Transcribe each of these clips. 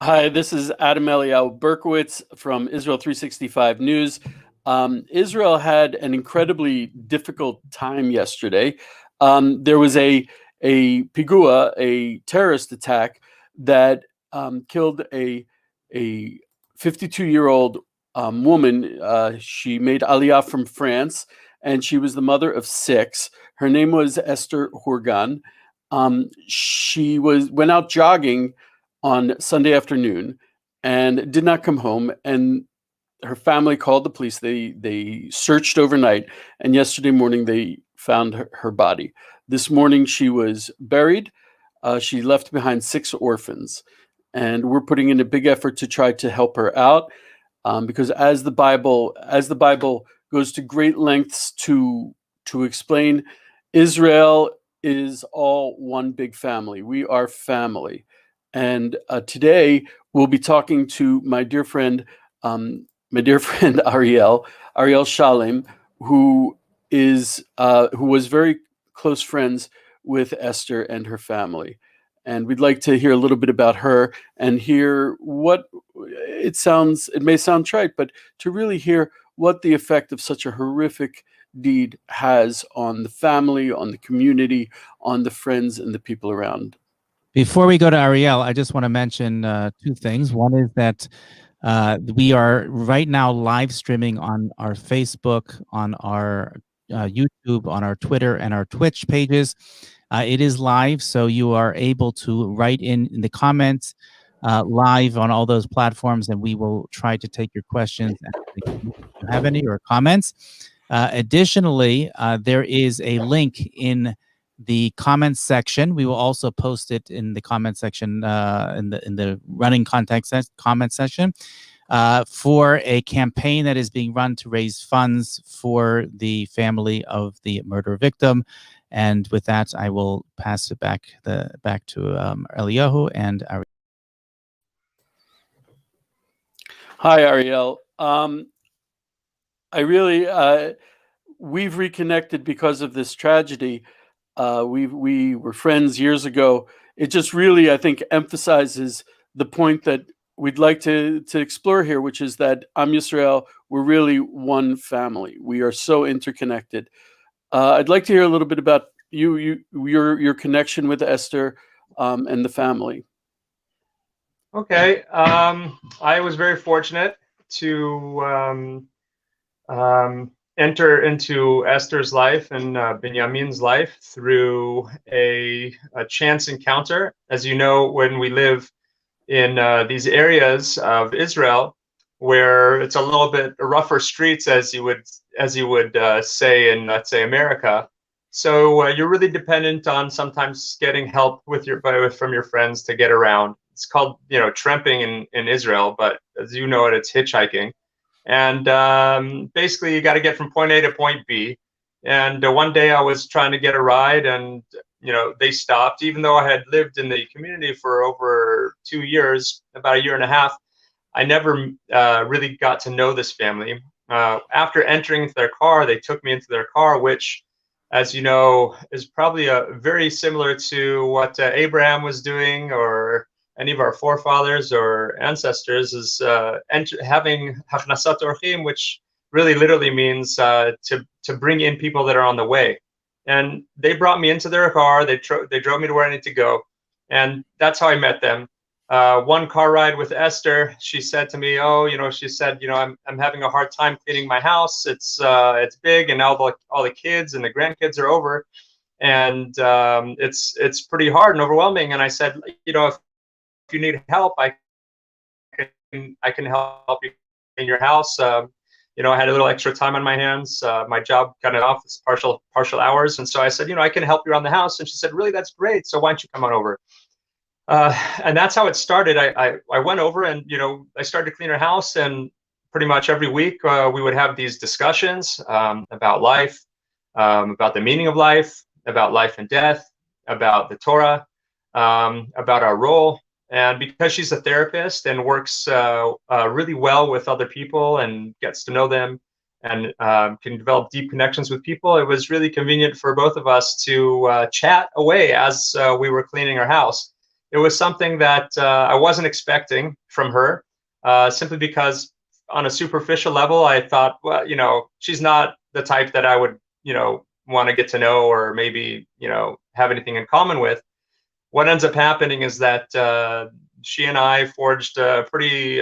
Hi, this is Adam Eliyahu Berkowitz from Israel 365 News. Israel had an incredibly difficult time yesterday. There was a pigua, a terrorist attack that killed a 52-year-old woman. She made Aliyah from France, and she was the mother of six. Her name was Esther Horgan. She went out jogging on Sunday afternoon and did not come home. And her family called the police. They searched overnight, and yesterday morning they found her body. This morning she was buried. She left behind six orphans, and we're putting in a big effort to try to help her out, because as the Bible goes to great lengths to explain, Israel is all one big family. We are family. And today we'll be talking to my dear friend Ariel Shalem, who was very close friends with Esther and her family. And we'd like to hear a little bit about her and hear what it may sound trite, but to really hear what the effect of such a horrific deed has on the family, on the community, on the friends and the people around. Before we go to Ariel, I just want to mention two things. One is that we are right now live streaming on our Facebook, on our YouTube, on our Twitter, and our Twitch pages. It is live, so you are able to write in the comments live on all those platforms, and we will try to take your questions if you have any or comments. Additionally, there is a link in the comments section. We will also post it in the comment section in the running comment section for a campaign that is being run to raise funds for the family of the murder victim. And with that, I will pass it back to Eliyahu and Ariel. Hi, Ariel. We've reconnected because of this tragedy. We were friends years ago. It just really, I think, emphasizes the point that we'd like to explore here, which is that Am Yisrael, we're really one family. We are so interconnected. I'd like to hear a little bit about your connection with Esther and the family. Okay. I was very fortunate to enter into Esther's life and Benjamin's life through a chance encounter. As you know, when we live in these areas of Israel, where it's a little bit rougher streets, as you would say in, let's say, America. So you're really dependent on sometimes getting help from your friends to get around. It's called, tramping in Israel, but as you know it's hitchhiking. And basically, you got to get from point A to point B. And one day I was trying to get a ride, and they stopped. Even though I had lived in the community for over 2 years, about a year and a half, I never really got to know this family. After entering their car, they took me into their car, which, as you know, is probably very similar to what Abraham was doing, or any of our forefathers or ancestors, is having hachnasat orchim, which really literally means to bring in people that are on the way. And they brought me into their car. They drove me to where I need to go, and that's how I met them. One car ride with Esther, she said to me, I'm having a hard time cleaning my house. It's big, and now all the kids and the grandkids are over, and it's pretty hard and overwhelming. And I said, if you need help, I can help you in your house. I had a little extra time on my hands. My job got it off. It's partial hours, and so I said, I can help you around the house. And she said, really, that's great. So why don't you come on over? And that's how it started. I went over, and I started to clean her house, and pretty much every week we would have these discussions about life, about the meaning of life, about life and death, about the Torah, about our role. And because she's a therapist and works really well with other people and gets to know them and can develop deep connections with people, it was really convenient for both of us to chat away as we were cleaning our house. it was something that I wasn't expecting from her, simply because on a superficial level, I thought, well, she's not the type that I would, want to get to know or maybe, have anything in common with. What ends up happening is that she and I forged a pretty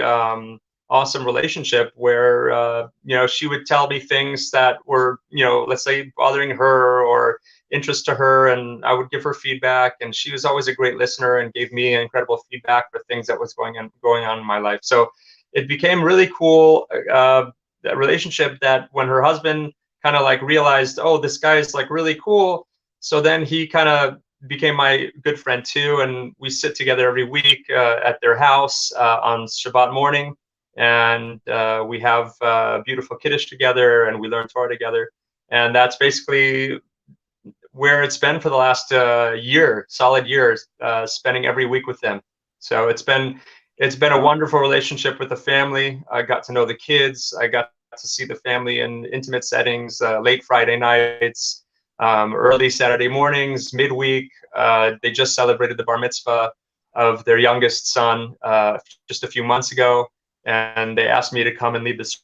awesome relationship where, she would tell me things that were, let's say bothering her or interest to her, and I would give her feedback, and she was always a great listener and gave me incredible feedback for things that was going on in my life. So it became really cool, that relationship, that when her husband kind of like realized, oh, this guy's like really cool, so then he kind of became my good friend too, and we sit together every week at their house on Shabbat morning, and we have beautiful kiddush together, and we learn Torah together, and that's basically where it's been for the last solid years, spending every week with them. So it's been a wonderful relationship with the family. I got to know the kids. I got to see the family in intimate settings, late Friday nights, early Saturday mornings, midweek. They just celebrated the bar mitzvah of their youngest son just a few months ago, and they asked me to come and lead the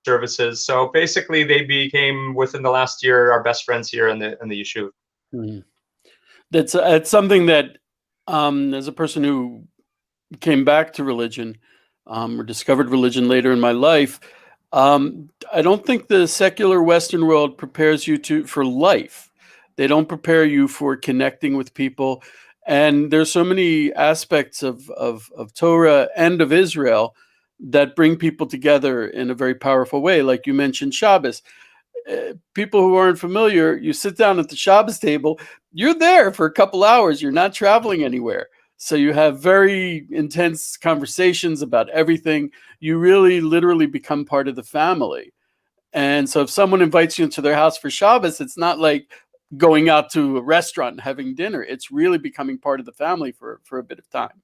services. So basically, they became, within the last year, our best friends here in the yeshuv. Mm-hmm. That's something that, as a person who came back to religion, or discovered religion later in my life, I don't think the secular Western world prepares you for life. They don't prepare you for connecting with people. And there's so many aspects of Torah and of Israel that bring people together in a very powerful way. Like you mentioned Shabbos. People who aren't familiar, you sit down at the Shabbos table, you're there for a couple hours. You're not traveling anywhere. So you have very intense conversations about everything. You really literally become part of the family. And so if someone invites you into their house for Shabbos, it's not like going out to a restaurant and having dinner. It's really becoming part of the family for a bit of time.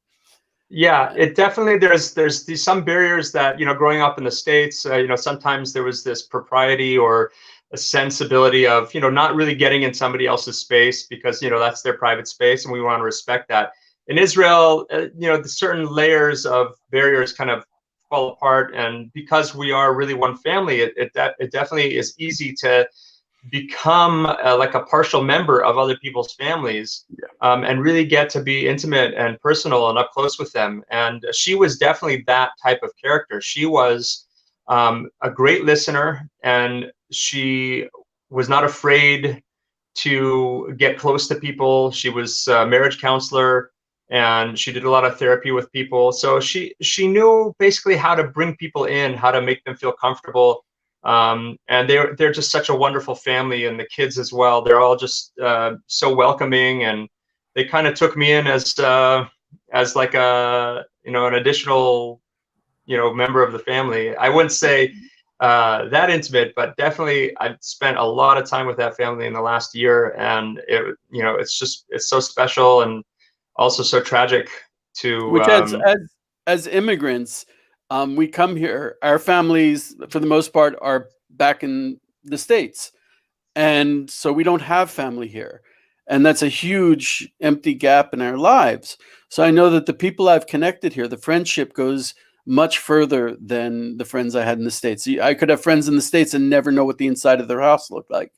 Yeah, it definitely, there's some barriers that, growing up in the States, sometimes there was this propriety or a sensibility of, not really getting in somebody else's space because, that's their private space, and we want to respect that. In Israel, the certain layers of barriers kind of fall apart, and because we are really one family, it definitely is easy to become like a partial member of other people's families, and really get to be intimate and personal and up close with them. And she was definitely that type of character. She was a great listener, and she was not afraid to get close to people. She was a marriage counselor, and she did a lot of therapy with people. So she knew basically how to bring people in, how to make them feel comfortable. And they're just such a wonderful family, and the kids as well. They're all just so welcoming, and they kind of took me in as like an additional member of the family. I wouldn't say that intimate, but definitely I've spent a lot of time with that family in the last year, and it's so special and also so tragic to. Which as immigrants, we come here. Our families, for the most part, are back in the States, and so we don't have family here, and that's a huge empty gap in our lives. So I know that the people I've connected here, the friendship goes much further than the friends I had in the States. I could have friends in the States and never know what the inside of their house looked like.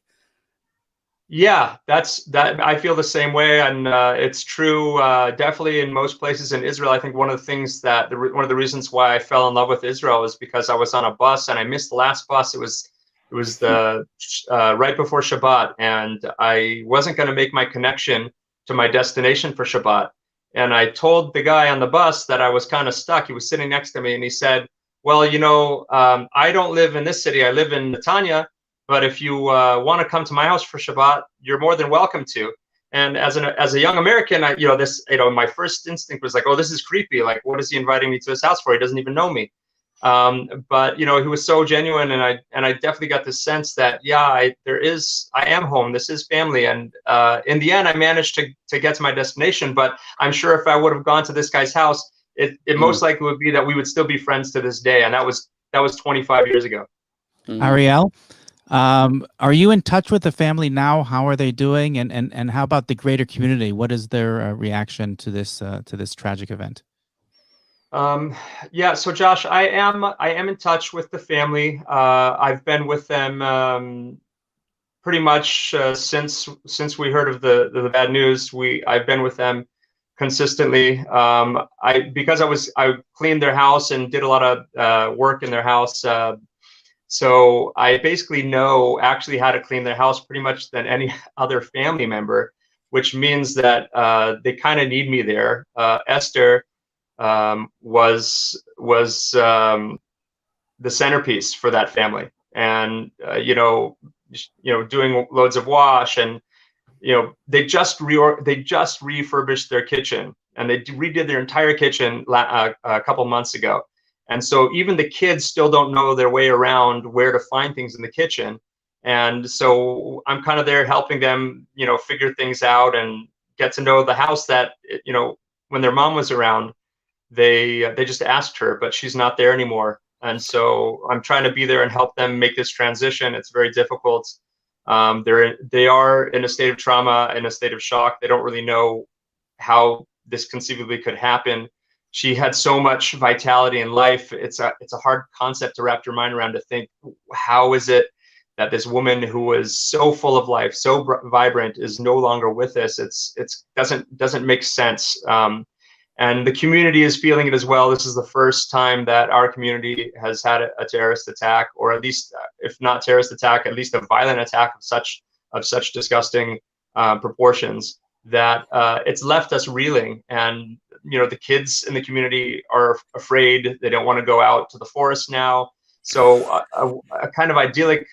Yeah, that I feel the same way, and it's true. Definitely in most places in Israel. I think one of the things that one of the reasons why I fell in love with Israel is because I was on a bus and I missed the last bus. It was the right before Shabbat, and I wasn't going to make my connection to my destination for Shabbat. And I told the guy on the bus that I was kind of stuck. He was sitting next to me, and he said, "Well, I don't live in this city. I live in Netanya. But if you want to come to my house for Shabbat, you're more than welcome to." And as a young American, my first instinct was like, "Oh, this is creepy. Like, what is he inviting me to his house for? He doesn't even know me." But he was so genuine, and I definitely got the sense that I am home. This is family, and in the end, I managed to get to my destination. But I'm sure if I would have gone to this guy's house, it most likely would be that we would still be friends to this day, and that was 25 years ago. Ariel, Are you in touch with the family now? How are they doing? And how about the greater community? What is their reaction to this tragic event? Yeah, so Josh, I am in touch with the family. I've been with them pretty much since we heard of the bad news. I've been with them consistently. Because I cleaned their house and did a lot of work in their house. So I basically know actually how to clean their house pretty much than any other family member, which means that they kind of need me there. Esther was the centerpiece for that family, and doing loads of wash, and they just refurbished their kitchen, and they redid their entire kitchen a couple months ago. And so even the kids still don't know their way around where to find things in the kitchen. And so I'm kind of there helping them, figure things out and get to know the house that, when their mom was around, they just asked her, but she's not there anymore. And so I'm trying to be there and help them make this transition. It's very difficult. They are in a state of trauma, in a state of shock. They don't really know how this conceivably could happen. She had so much vitality in life. It's a hard concept to wrap your mind around, to think, how is it that this woman who was so full of life, so vibrant, is no longer with us? It doesn't make sense. And the community is feeling it as well. This is the first time that our community has had a terrorist attack, or at least, if not terrorist attack, at least a violent attack of such disgusting proportions, that it's left us reeling. And the kids in the community are afraid. They don't want to go out to the forest now. So a kind of idyllic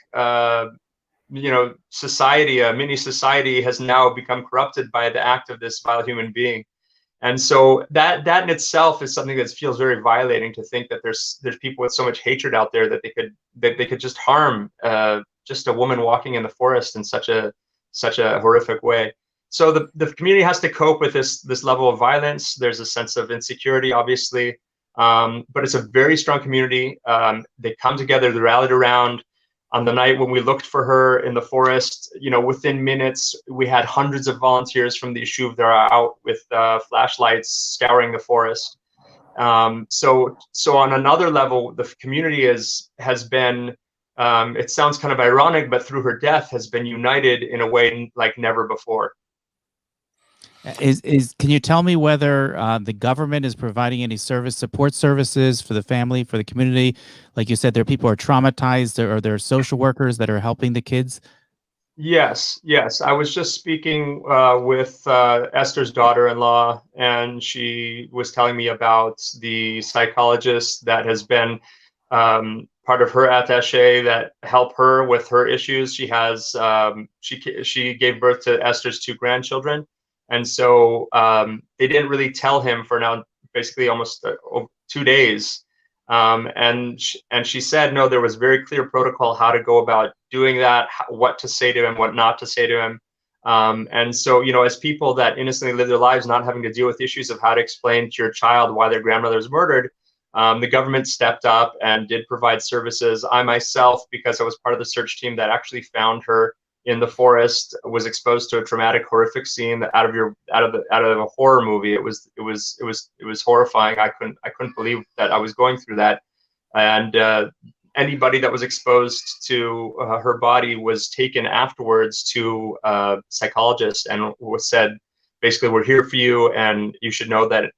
society, a mini society, has now become corrupted by the act of this vile human being. And so that in itself is something that feels very violating, to think that there's people with so much hatred out there that they could just harm just a woman walking in the forest in such a horrific way. So the community has to cope with this level of violence. There's a sense of insecurity, obviously, but it's a very strong community. They come together, they rallied around. On the night when we looked for her in the forest, within minutes, we had hundreds of volunteers from the yeshuv that are out with flashlights scouring the forest. So on another level, the community has been, it sounds kind of ironic, but through her death has been united in a way like never before. Can you tell me whether the government is providing any support services for the family, for the community? Like you said, there are people who are traumatized, or there are social workers that are helping the kids? Yes. I was just speaking with Esther's daughter-in-law, and she was telling me about the psychologist that has been part of her attaché that help her with her issues. She has she gave birth to Esther's 2 grandchildren. And so they didn't really tell him for now, basically almost 2 days. And she said, no, there was very clear protocol how to go about doing that, what to say to him, what not to say to him. And so, as people that innocently live their lives, not having to deal with issues of how to explain to your child why their grandmother was murdered, the government stepped up and did provide services. I myself, because I was part of the search team that actually found her in the forest, was exposed to a traumatic, horrific scene out of a horror movie. It was horrifying. I couldn't believe that I was going through that. And anybody that was exposed to her body was taken afterwards to a psychologist and was said, basically, we're here for you, and you should know that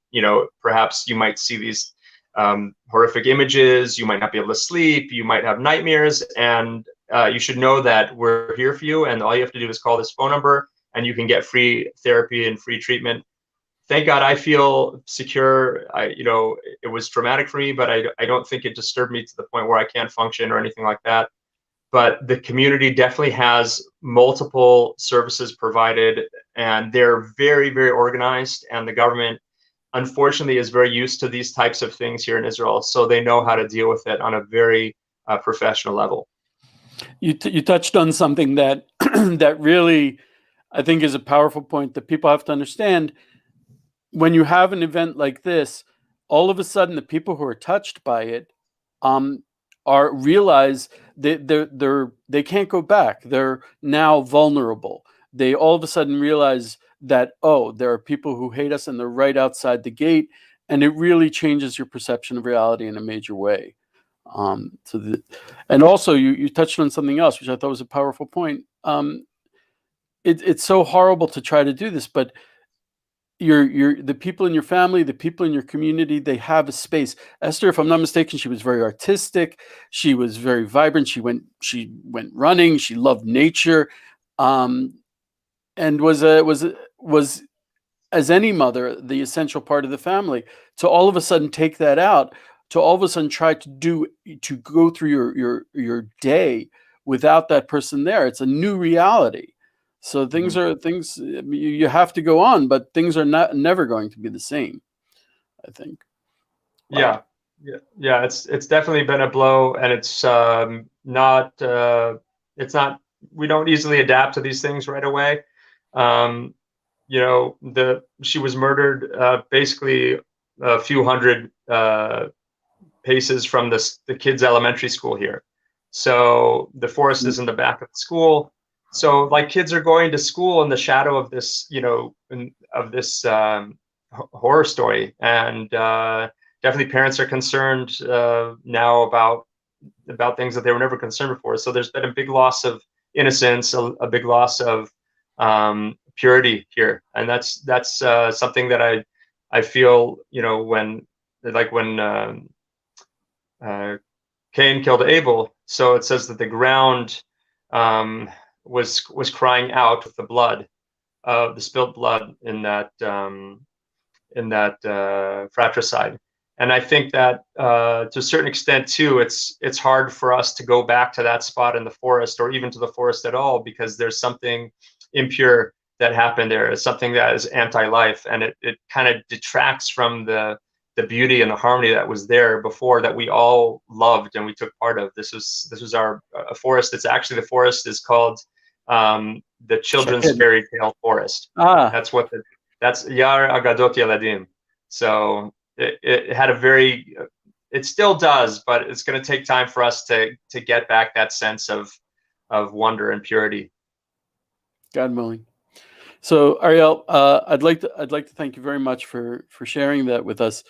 perhaps you might see these horrific images, you might not be able to sleep, you might have nightmares, and you should know that we're here for you, and all you have to do is call this phone number, and you can get free therapy and free treatment. Thank God I feel secure. It was traumatic for me, but I don't think it disturbed me to the point where I can't function or anything like that. But the community definitely has multiple services provided, and they're very, very organized, and the government, unfortunately, is very used to these types of things here in Israel, so they know how to deal with it on a very professional level. You touched on something that that really, I think, is a powerful point that people have to understand. When you have an event like this, all of a sudden the people who are touched by it realize they can't go back. They're now vulnerable. They all of a sudden realize that, oh, there are people who hate us and they're right outside the gate, and it really changes your perception of reality in a major way. And also you touched on something else, which I thought was a powerful point. It's so horrible to try to do this, but the people in your family, the people in your community, they have a space. Esther, if I'm not mistaken, she was very artistic. She was very vibrant. She went running. She loved nature, and was as any mother, the essential part of the family. To all of a sudden take that out, to all of a sudden try to go through your day without that person there. It's a new reality. So things you have to go on, but things are never going to be the same, I think. Wow. Yeah. It's definitely been a blow, and it's not. We don't easily adapt to these things right away. She was murdered basically a few hundred paces from the kids' elementary school here. So the forest is in the back of the school. So like kids are going to school in the shadow of this, horror story, and definitely parents are concerned now about things that they were never concerned before. So there's been a big loss of innocence, a big loss of purity here, and that's something that I feel, when Cain killed Abel. So it says that the ground was crying out with the blood of the spilled blood in that fratricide. And I think that to a certain extent too, it's hard for us to go back to that spot in the forest, or even to the forest at all, because there's something impure that happened there. It's something that is anti-life, and it kind of detracts from the beauty and the harmony that was there before, that we all loved and we took part of. This was a forest. It's actually, the forest is called the Children's Fairy Tale Forest. That's Yar Agadot Yeladim. So it had it still does, but it's going to take time for us to get back that sense of wonder and purity. God willing. So Ariel, I'd like to thank you very much for sharing that with us.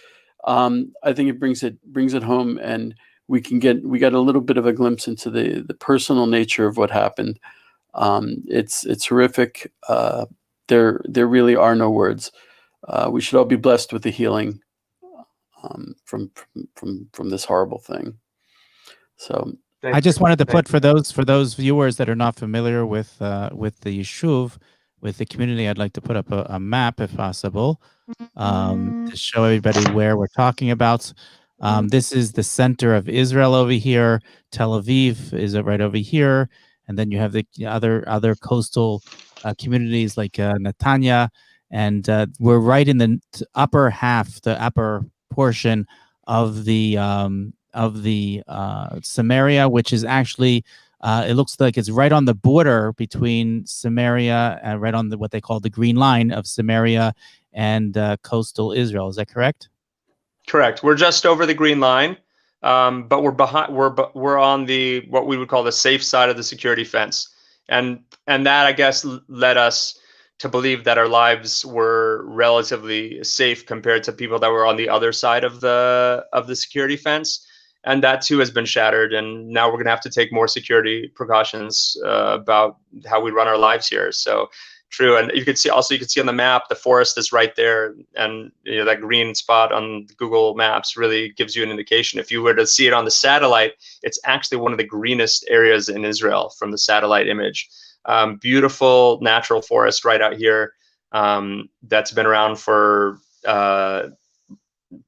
I think it brings it home, and we got a little bit of a glimpse into the personal nature of what happened. It's horrific. There really are no words. We should all be blessed with the healing from this horrible thing. So I just wanted to put, for those viewers that are not familiar with the Yishuv, with the community, I'd like to put up a map, if possible, to show everybody where we're talking about. This is the center of Israel over here. Tel Aviv is right over here, and then you have the other coastal communities like Netanya, and we're right in the upper half, the upper portion of the Samaria, which is actually it looks like it's right on the border between Samaria and right on what they call the green line of Samaria and coastal Israel. Is that correct? Correct. We're just over the green line, but we're behind. We're on what we would call the safe side of the security fence, and that, I guess, led us to believe that our lives were relatively safe compared to people that were on the other side of the security fence. And that too has been shattered, and now we're going to have to take more security precautions about how we run our lives here. So true. And you can see on the map, the forest is right there, and that green spot on Google Maps really gives you an indication. If you were to see it on the satellite, it's actually one of the greenest areas in Israel from the satellite image. Beautiful natural forest right out here, that's been around for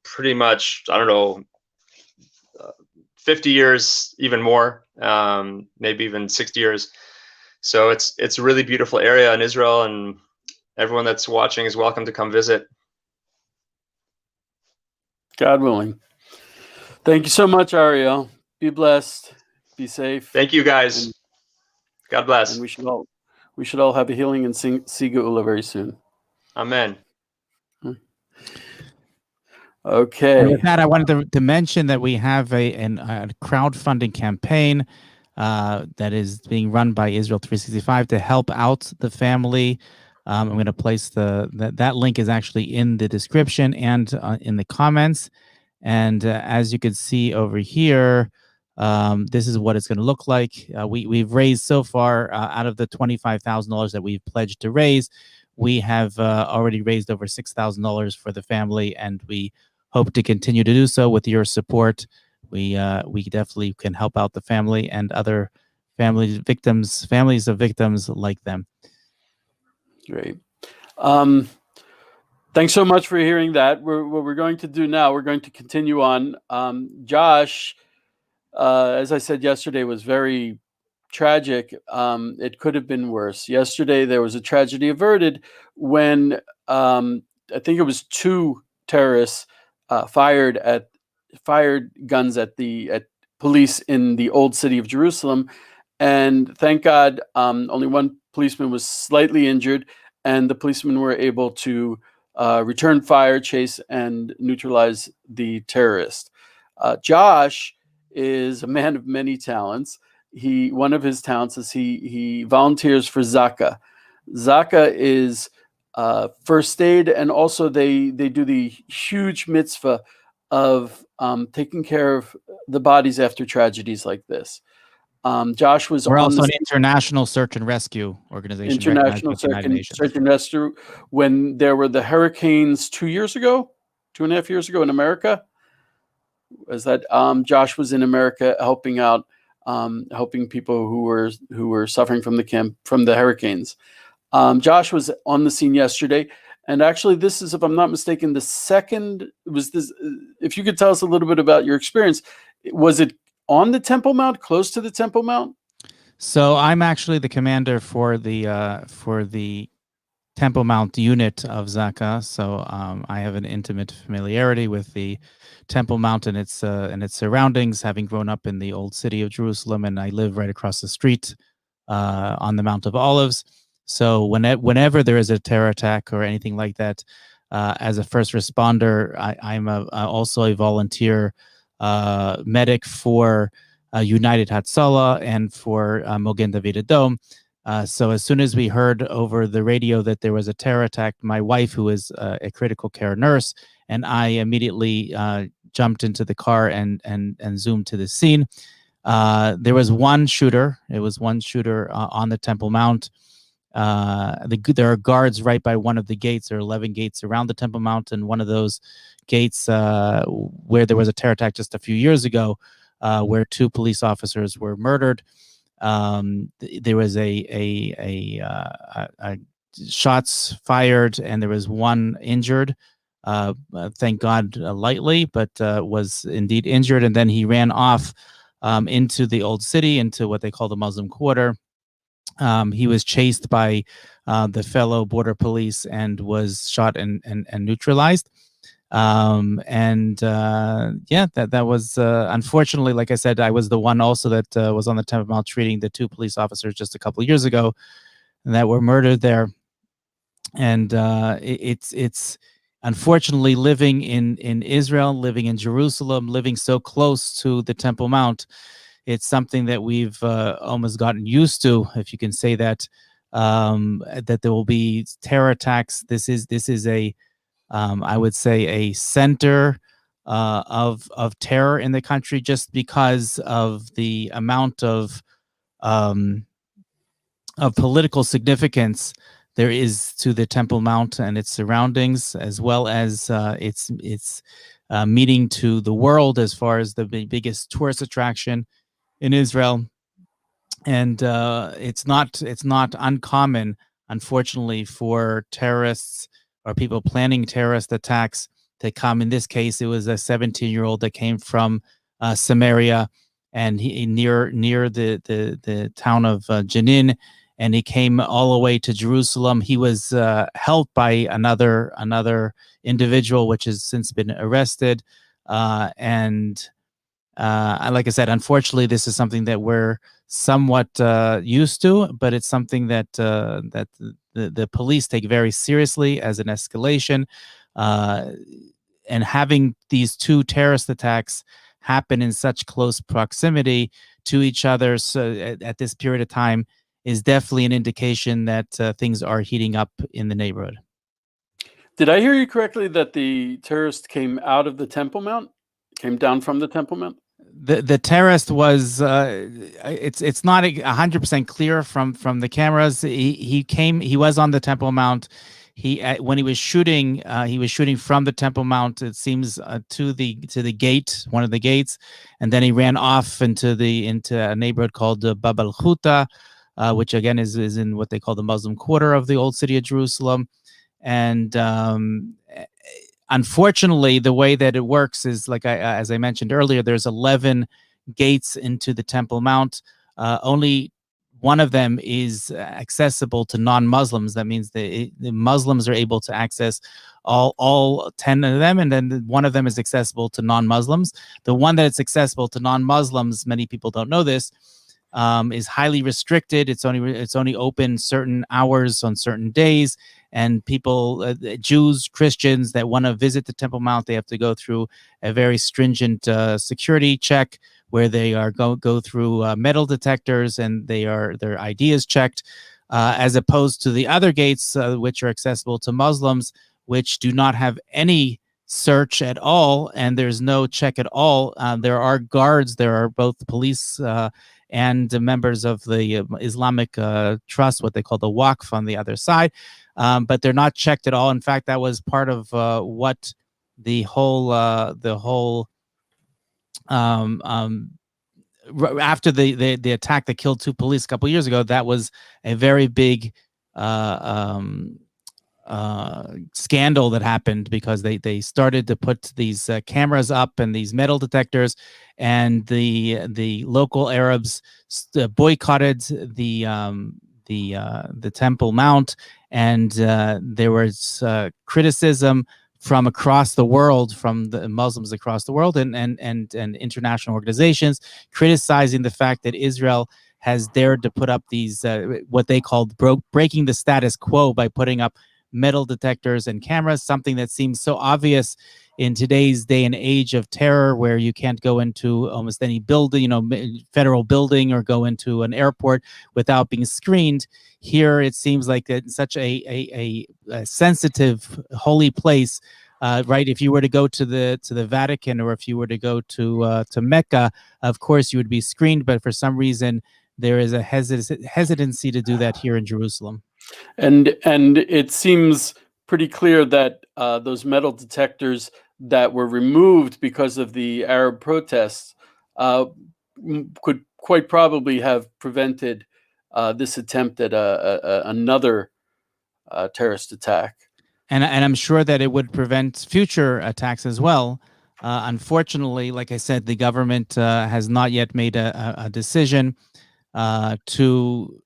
pretty much, I don't know, 50 years, even more, maybe even 60 years. So it's a really beautiful area in Israel, and everyone that's watching is welcome to come visit. God willing. Thank you so much, Ariel. Be blessed. Be safe. Thank you, guys. God bless. And we should all have a healing and see Geula very soon. Amen. And Okay. with that, I wanted to mention that we have a crowdfunding campaign that is being run by Israel 365 to help out the family. I'm going to place that link is actually in the description and in the comments. And as you can see over here, this is what it's going to look like. We've raised so far out of the $25,000 that we've pledged to raise, we have already raised over $6,000 for the family, and we hope to continue to do so with your support. We definitely can help out the family and other families of victims like them. Great. Thanks so much for hearing that. What we're going to do now, we're going to continue on. Josh, as I said yesterday, was very tragic. It could have been worse. Yesterday, there was a tragedy averted when I think it was 2 terrorists fired guns at police in the old city of Jerusalem, and thank God, only one policeman was slightly injured, and the policemen were able to return fire, chase, and neutralize the terrorist. Josh is a man of many talents. One of his talents is he volunteers for Zaka. Zaka is first aid, and also they do the huge mitzvah of taking care of the bodies after tragedies like this. Josh was We're on also the an international search and rescue organization. international search and rescue when there were the hurricanes 2.5 years ago in America. Was that Josh was in America helping out, helping people who were suffering from the hurricanes. Josh was on the scene yesterday, and actually, this is, if I'm not mistaken, the second. Was this? If you could tell us a little bit about your experience, was it on the Temple Mount, close to the Temple Mount? So I'm actually the commander for the Temple Mount unit of Zaka. So I have an intimate familiarity with the Temple Mount and its surroundings, having grown up in the old city of Jerusalem, and I live right across the street on the Mount of Olives. So whenever there is a terror attack or anything like that, as a first responder, I'm also a volunteer medic for United Hatzalah and for Mogen David Adom. So as soon as we heard over the radio that there was a terror attack, my wife, who is a critical care nurse, and I immediately jumped into the car and zoomed to the scene. There was one shooter. It was one shooter on the Temple Mount. There are guards right by one of the gates. There are 11 gates around the Temple Mount, and one of those gates where there was a terror attack just a few years ago, where 2 police officers were murdered. There was a shots fired, and there was one injured. Thank God, lightly, but was indeed injured. And then he ran off into the old city, into what they call the Muslim Quarter. He was chased by the fellow border police and was shot and neutralized. That was unfortunately, like I said, I was the one also that was on the Temple Mount treating the 2 police officers just a couple of years ago that were murdered there. And it's unfortunately living in Israel, living in Jerusalem, living so close to the Temple Mount. It's something that we've almost gotten used to, if you can say that, that there will be terror attacks. This is a I would say a center of terror in the country, just because of the amount of political significance there is to the Temple Mount and its surroundings, as well as its meaning to the world as far as the biggest tourist attraction in Israel. And it's not uncommon, unfortunately, for terrorists or people planning terrorist attacks to come. In this case, it was a 17-year-old that came from Samaria, and he near the town of Jenin, and he came all the way to Jerusalem. He was helped by another individual, which has since been arrested. Like I said, unfortunately, this is something that we're somewhat used to, but it's something that the police take very seriously as an escalation. having these two terrorist attacks happen in such close proximity to each other at this period of time is definitely an indication that things are heating up in the neighborhood. Did I hear you correctly that the terrorist came out of the Temple Mount? Came down from the Temple Mount? The terrorist was it's not 100% clear from the cameras. He was on the Temple Mount. When he was shooting from the Temple Mount, it seems, to the gate, one of the gates, and then he ran off into a neighborhood called Bab al Khuta, which again is in what they call the Muslim quarter of the old city of Jerusalem. And unfortunately, the way that it works is, like as I mentioned earlier, there's 11 gates into the Temple Mount. Only one of them is accessible to non-Muslims. That means the Muslims are able to access all 10 of them, and then one of them is accessible to non-Muslims. The one that is accessible to non-Muslims, many people don't know this, is highly restricted. It's only open certain hours on certain days, and people, Jews, Christians that want to visit the Temple Mount, they have to go through a very stringent security check, where they are go through metal detectors, and their ID is checked, as opposed to the other gates, which are accessible to Muslims, which do not have any search at all, and there's no check at all. There are guards. There are both police and members of the Islamic Trust, what they call the Waqf, on the other side, but they're not checked at all. In fact, that was part of what the whole after the attack that killed 2 police a couple years ago. That was a very big scandal that happened, because they started to put these cameras up and these metal detectors, and the local Arabs boycotted the Temple Mount, and there was criticism from across the world, from the Muslims across the world, and international organizations, criticizing the fact that Israel has dared to put up these what they called breaking the status quo by putting up metal detectors and cameras, something that seems so obvious in today's day and age of terror, where you can't go into almost any building, federal building, or go into an airport without being screened. Here, it seems like it's such a sensitive, holy place, right? If you were to go to the Vatican, or if you were to go to Mecca, of course you would be screened, but for some reason there is a hesitancy to do that here in Jerusalem. And it seems pretty clear that those metal detectors that were removed because of the Arab protests could quite probably have prevented this attempt at another terrorist attack. And I'm sure that it would prevent future attacks as well. Unfortunately, like I said, the government has not yet made a decision to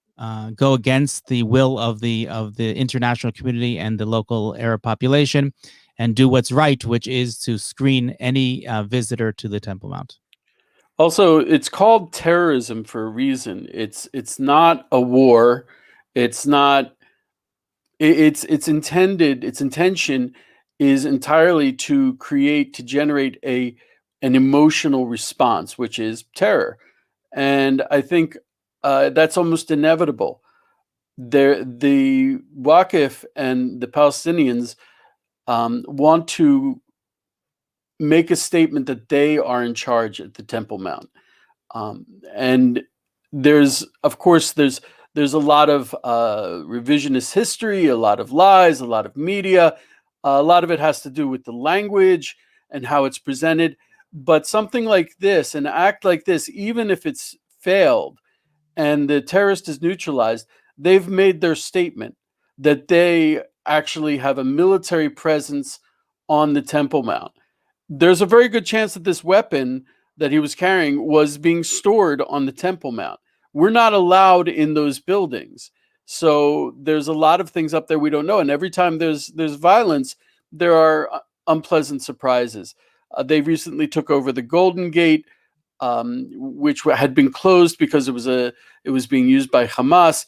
go against the will of the international community and the local Arab population, and do what's right, which is to screen any visitor to the Temple Mount. Also, it's called terrorism for a reason. It's not a war. It's not. Its intended. Its intention is entirely to generate an emotional response, which is terror, and I think that's almost inevitable. The Waqf and the Palestinians want to make a statement that they are in charge at the Temple Mount, and there's a lot of revisionist history, a lot of lies, a lot of media. A lot of it has to do with the language and how it's presented. But something like this, an act like this, even if it's failed and the terrorist is neutralized, they've made their statement that they actually have a military presence on the Temple Mount. There's a very good chance that this weapon that he was carrying was being stored on the Temple Mount. We're not allowed in those buildings. So there's a lot of things up there we don't know. And every time there's violence, there are unpleasant surprises. They recently took over the Golden Gate, which had been closed because it was being used by Hamas.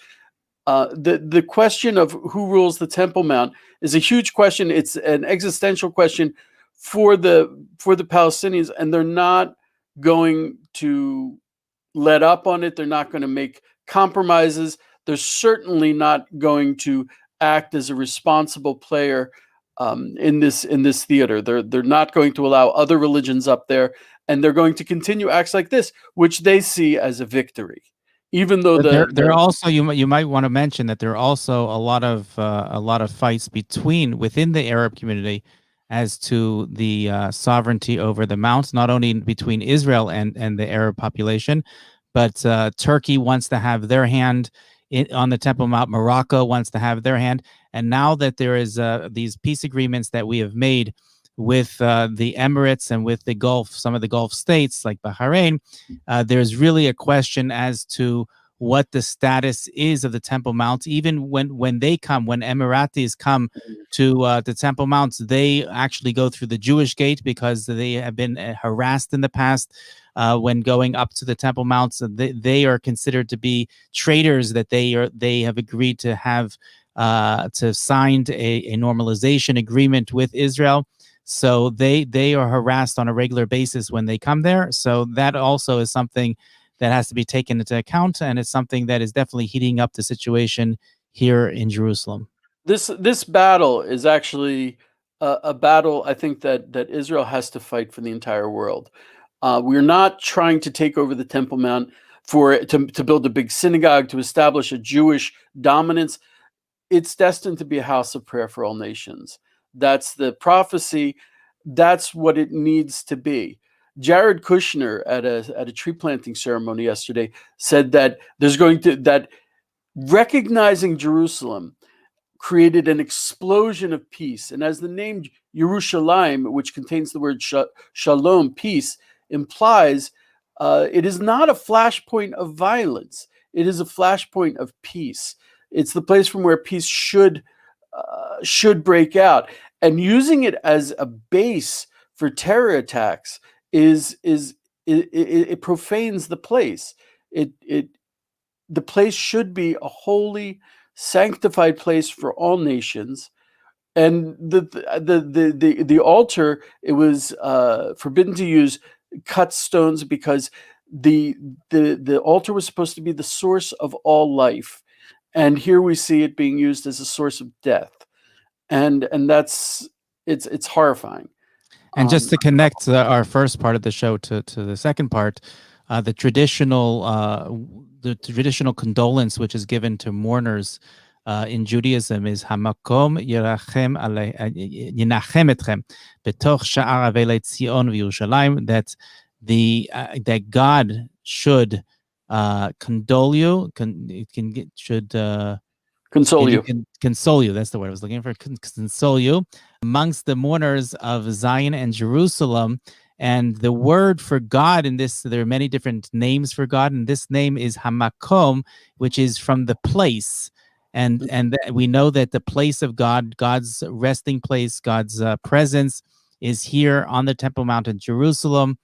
The question of who rules the Temple Mount is a huge question. It's an existential question for the Palestinians, and they're not going to let up on it. They're not going to make compromises. They're certainly not going to act as a responsible player in this theater. They're not going to allow other religions up there, and they're going to continue acts like this, which they see as a victory, even though there are also, you might want to mention that there are also a lot of fights within the Arab community as to the sovereignty over the mounts, not only between Israel and the Arab population, but Turkey wants to have their hand on the Temple Mount. Morocco wants to have their hand. And now that there is these peace agreements that we have made with the Emirates and with the Gulf, some of the Gulf states like Bahrain, there's really a question as to what the status is of the Temple Mount. Even when Emiratis come to the Temple Mount, they actually go through the Jewish gate because they have been harassed in the past. When going up to the Temple Mount, they are considered to be traitors, that they have agreed to have signed a normalization agreement with Israel. So they are harassed on a regular basis when they come there. So that also is something that has to be taken into account, and it's something that is definitely heating up the situation here in Jerusalem. This battle is actually a battle, I think, that Israel has to fight for the entire world. We're not trying to take over the Temple Mount to build a big synagogue, to establish a Jewish dominance. It's destined to be a house of prayer for all nations. That's the prophecy. That's what it needs to be. Jared Kushner at a tree planting ceremony yesterday said that that recognizing Jerusalem created an explosion of peace. And as the name Yerushalayim, which contains the word shalom, peace, implies, it is not a flashpoint of violence. It is a flashpoint of peace. It's the place from where peace should break out. And using it as a base for terror attacks it profanes the place. The place should be a holy, sanctified place for all nations. And the altar, it was forbidden to use cut stones because the altar was supposed to be the source of all life, and here we see it being used as a source of death, and it's horrifying. And just to connect our first part of the show to the second part, the traditional condolence which is given to mourners in Judaism is Hamakom Yerachem Yinachem Etchem Betoch Sha'ar Avelei Tzion v'Yerushalayim, that God should condole you, Console you. Console you. That's the word I was looking for. Console you amongst the mourners of Zion and Jerusalem. And the word for God in this, there are many different names for God, and this name is Hamakom, which is from the place. And we know that the place of God, God's resting place, God's presence is here on the Temple Mount in Jerusalem.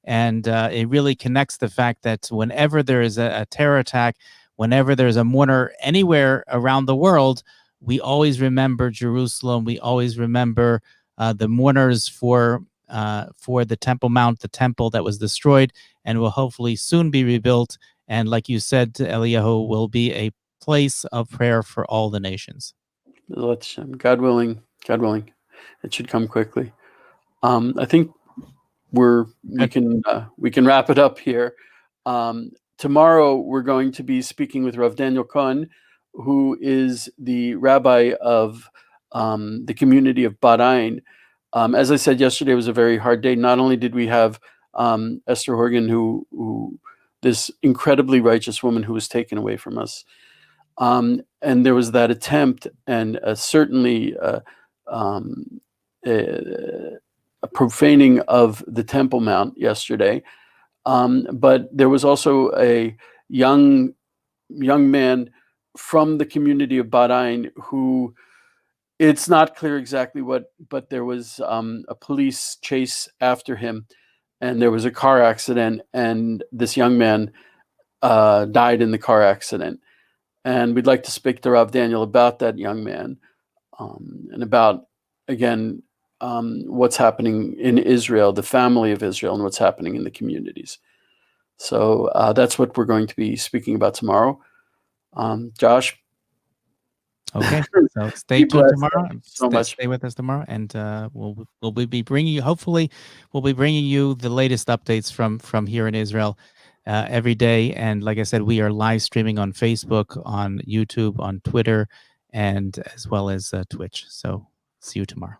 And it really connects the fact that whenever there is a terror attack, whenever there's a mourner anywhere around the world, we always remember Jerusalem. We always remember the mourners for the Temple Mount, the temple that was destroyed and will hopefully soon be rebuilt. And like you said, Eliyahu, will be a place of prayer for all the nations. God willing, it should come quickly. I think we can wrap it up here. Tomorrow, we're going to be speaking with Rav Daniel Cohen, who is the rabbi of the community of Bahrain. As I said yesterday, it was a very hard day. Not only did we have Esther Horgan, who this incredibly righteous woman who was taken away from us, and there was that attempt, and certainly a profaning of the Temple Mount yesterday. But there was also a young man from the community of Bahrain who, it's not clear exactly what, but there was a police chase after him, and there was a car accident, and this young man died in the car accident. And we'd like to speak to Rav Daniel about that young man, and about, again, what's happening in Israel, the family of Israel, and what's happening in the communities. So that's what we're going to be speaking about tomorrow. Josh? Okay, so stay Be tuned blessed. tomorrow. Thank you so much. Stay with us tomorrow, and we'll be bringing you. Hopefully, we'll be bringing you the latest updates from here in Israel every day. And like I said, we are live streaming on Facebook, on YouTube, on Twitter, and as well as Twitch. So see you tomorrow.